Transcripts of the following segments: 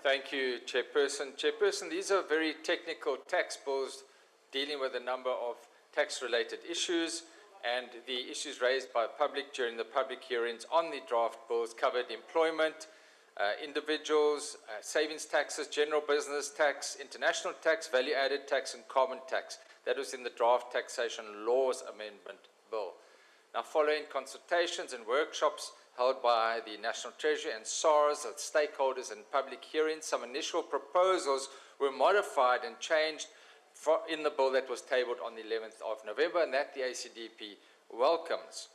Thank you, Chairperson. Chairperson, these are very technical tax bills dealing with a number of tax-related issues, and the issues raised by the public during the public hearings on the draft bills covered employment, individuals, savings taxes, general business tax, international tax, value-added tax, and carbon tax. That was in the draft taxation laws amendment bill. Now, following consultations and workshops held by the National Treasury and SARS, stakeholders and public hearings, some initial proposals were modified and changed in the bill that was tabled on the 11th of November, and that the ACDP welcomes.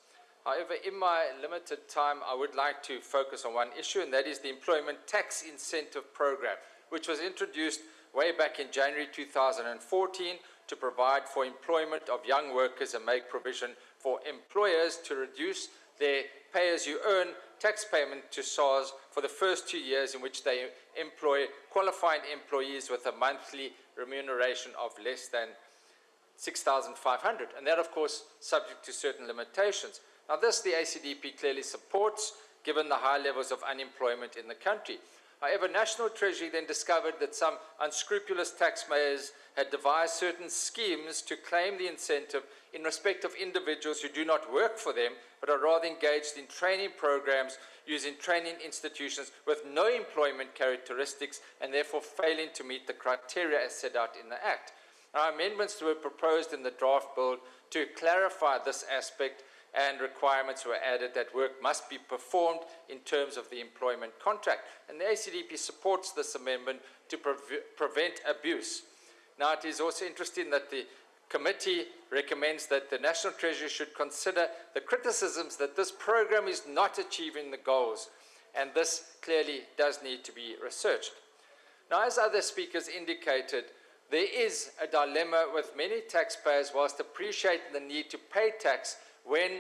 However, in my limited time, I would like to focus on one issue, and that is the Employment Tax Incentive Program, which was introduced way back in January 2014 to provide for employment of young workers and make provision for employers to reduce their pay-as-you-earn tax payment to SARS for the first 2 years in which they employ qualified employees with a monthly remuneration of less than 6,500, and that, of course, subject to certain limitations. Now, this the ACDP clearly supports, given the high levels of unemployment in the country. However, National Treasury then discovered that some unscrupulous taxpayers had devised certain schemes to claim the incentive in respect of individuals who do not work for them, but are rather engaged in training programs using training institutions with no employment characteristics and therefore failing to meet the criteria as set out in the Act. Now, amendments were proposed in the draft bill to clarify this aspect, and requirements were added that work must be performed in terms of the employment contract. And the ACDP supports this amendment to prevent abuse. Now, it is also interesting that the committee recommends that the National Treasury should consider the criticisms that this program is not achieving the goals, and this clearly does need to be researched. Now, as other speakers indicated, there is a dilemma with many taxpayers whilst appreciating the need to pay tax when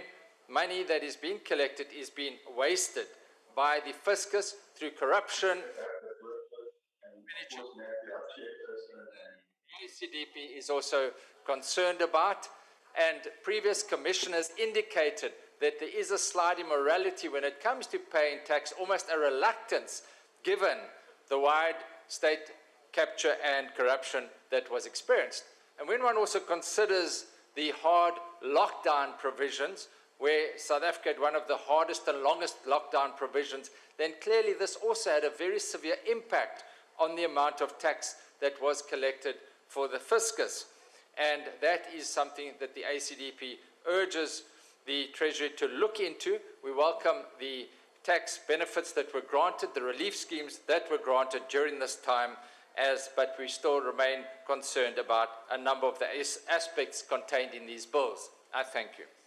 money that is being collected is being wasted by the fiscus through corruption. ACDP is also concerned about, and previous commissioners indicated that there is a slight immorality when it comes to paying tax, almost a reluctance given the wide state capture and corruption that was experienced. And when one also considers the hard lockdown provisions, where South Africa had one of the hardest and longest lockdown provisions, then clearly this also had a very severe impact on the amount of tax that was collected for the fiscus. And that is something that the ACDP urges the Treasury to look into. We welcome the tax benefits that were granted, the relief schemes that were granted during this time, but we still remain concerned about a number of the aspects contained in these bills. I thank you.